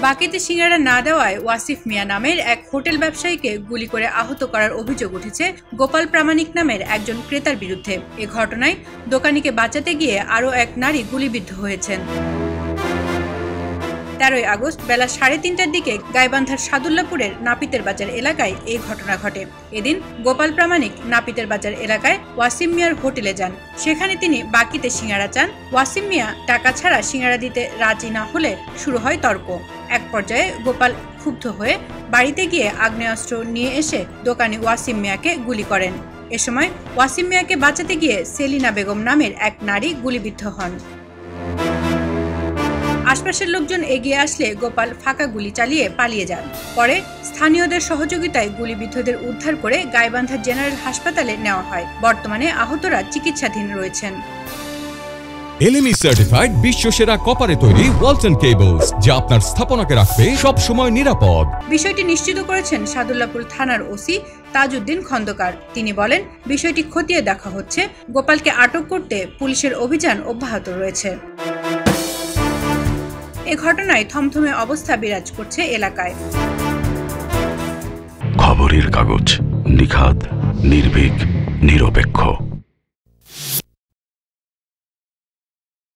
বাকিতে সিঙ্গারা না দেওয়ায় ওয়াসিফ মিয়া নামের এক হোটেল ব্যবসায়ীকে গুলি করে আহত করার অভিযোগ উঠেছে গোপাল প্রামাণিক নামের একজন ক্রেতার বিরুদ্ধে। এ ঘটনায় দোকানিকে বাঁচাতে গিয়ে আরও এক নারী গুলিবিদ্ধ হয়েছেন। 13 আগস্ট বেলা 3:30টার দিকে গাইবান্ধার সাদুল্লাপুরের নাপিতের বাজার এলাকায় এই ঘটনা ঘটে। এদিন গোপাল প্রামাণিক নাপিতের বাজার এলাকায় ওয়াসিম মিয়ার হোটেলে যান। সেখানে তিনি বাকিতে সিঙ্গারা চান। ওয়াসিম মিয়া টাকা ছাড়া সিঙ্গারা দিতে রাজি না হলে শুরু হয় তর্ক। এক পর্যায়ে গোপাল ক্ষুব্ধ হয়ে বাড়িতে গিয়ে আগ্নেয়াস্ত্র নিয়ে এসে দোকানি ওয়াসিম মিয়াকে গুলি করেন। এ সময় ওয়াসিম মিয়াকে বাঁচাতে গিয়ে সেলিনা বেগম নামের এক নারী গুলিবিদ্ধ হন। আশপাশের লোকজন এগিয়ে আসলে গোপাল ফাঁকা গুলি চালিয়ে পালিয়ে যান। পরে স্থানীয়দের সহযোগিতায় গুলিবিদ্ধদের উদ্ধার করে গাইবান্ধা জেনারেল হাসপাতালে নেওয়া হয়। বর্তমানে আহতরা চিকিৎসাধীন রয়েছেন। LME সার্টিফাইড বিশ্বসেরা কপারে তৈরি ওয়ালটন কেবলস, যা আপনার স্থাপনাকে রাখবে সব সময় নিরাপদ। বিষয়টি নিশ্চিত করেছেন সাদুল্লাপুর থানার ওসি তাজউদ্দিন খন্দকার। তিনি বলেন, বিষয়টি খতিয়ে দেখা হচ্ছে। গোপালকে আটক করতে পুলিশের অভিযান অব্যাহত রয়েছে। এ ঘটনায় থমথমে অবস্থা বিরাজ করছে এলাকায়। খবরের কাগজ, নিখাদ, নির্ভীক, নিরপেক্ষ।